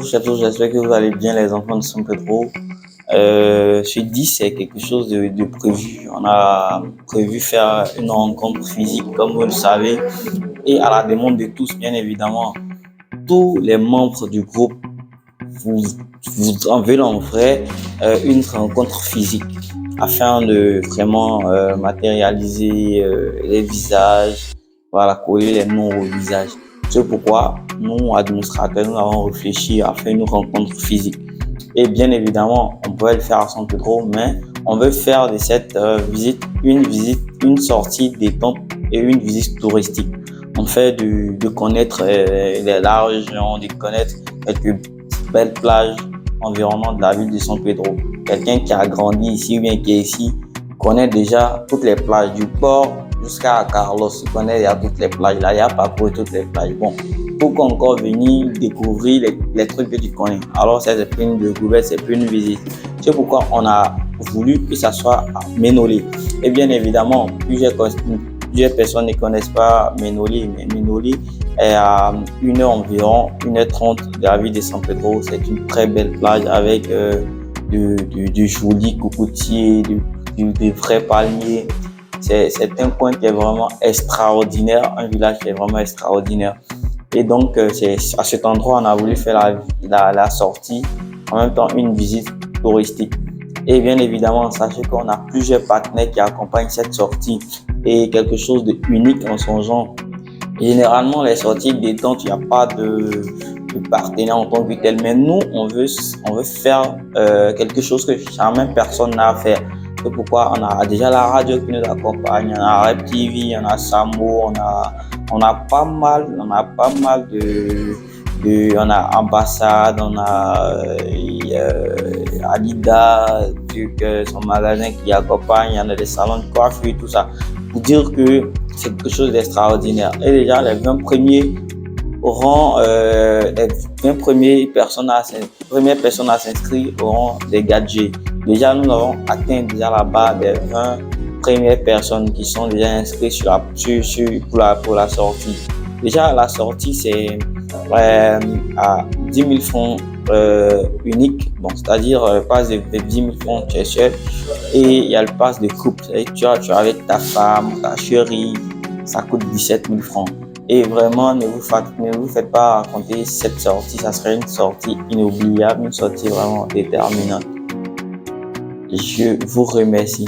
tous et à tous, j'espère que vous allez bien les enfants de San Pedro. Ce 10, c'est quelque chose de prévu. On a prévu faire une rencontre physique, comme vous le savez, et à la demande de tous, bien évidemment. Tous les membres du groupe vous en veulent en vrai une rencontre physique afin de vraiment matérialiser les visages, voilà, coller les noms au visage. C'est pourquoi nous, administrateurs, nous avons réfléchi à faire une rencontre physique. Et bien évidemment, on pourrait le faire à San Pedro, mais on veut faire de cette visite, une sortie détente et une visite touristique. On fait de connaître la région, de connaître quelques belles plages environnantes de la ville de San Pedro. Quelqu'un qui a grandi ici ou bien qui est ici connaît déjà toutes les plages du port jusqu'à Carlos. Il connaît déjà toutes les plages. Là, il a parcouru toutes les plages. Bon, pourquoi encore venir découvrir les trucs que tu connais? Alors, ça, c'est plus une découverte, c'est plus une visite. C'est pourquoi on a voulu que ça soit à Ménolé. Et bien évidemment, plusieurs personnes ne connaissent pas Ménolé, mais Ménolé est à 1h environ, 1h30 de la ville de San Pedro. C'est une très belle plage avec de jolis cocotiers, de vrais palmiers. C'est un coin qui est vraiment extraordinaire, un village qui est vraiment extraordinaire. Et donc, c'est à cet endroit on a voulu faire la sortie, en même temps une visite touristique. Et bien évidemment, sachez qu'on a plusieurs partenaires qui accompagnent cette sortie et quelque chose d'unique en son genre. Généralement, les sorties détente, il n'y a pas de partenaire en tant que tel, mais nous, on veut faire quelque chose que jamais personne n'a fait. C'est pourquoi on a déjà la radio qui nous accompagne, on a Rep TV, on a Samo, on a pas mal on a Ambassade, on a Alida, son magasin qui accompagne, on a des salons de coiffure, tout ça. Pour dire que c'est quelque chose d'extraordinaire. Et déjà, les 20 premiers auront, les 20 premières personnes à s'inscrire auront des gadgets. Déjà, nous avons atteint déjà la barre des 20 premières personnes qui sont déjà inscrites pour la sortie. Déjà, la sortie, c'est à 10 000 francs unique, bon, c'est-à-dire le pass de 10 000 francs, tu es seul, et il y a le pass de couple, tu es avec ta femme, ta chérie, ça coûte 17 000 francs. Et vraiment, ne vous faites pas raconter cette sortie, ça serait une sortie inoubliable, une sortie vraiment déterminante. Je vous remercie.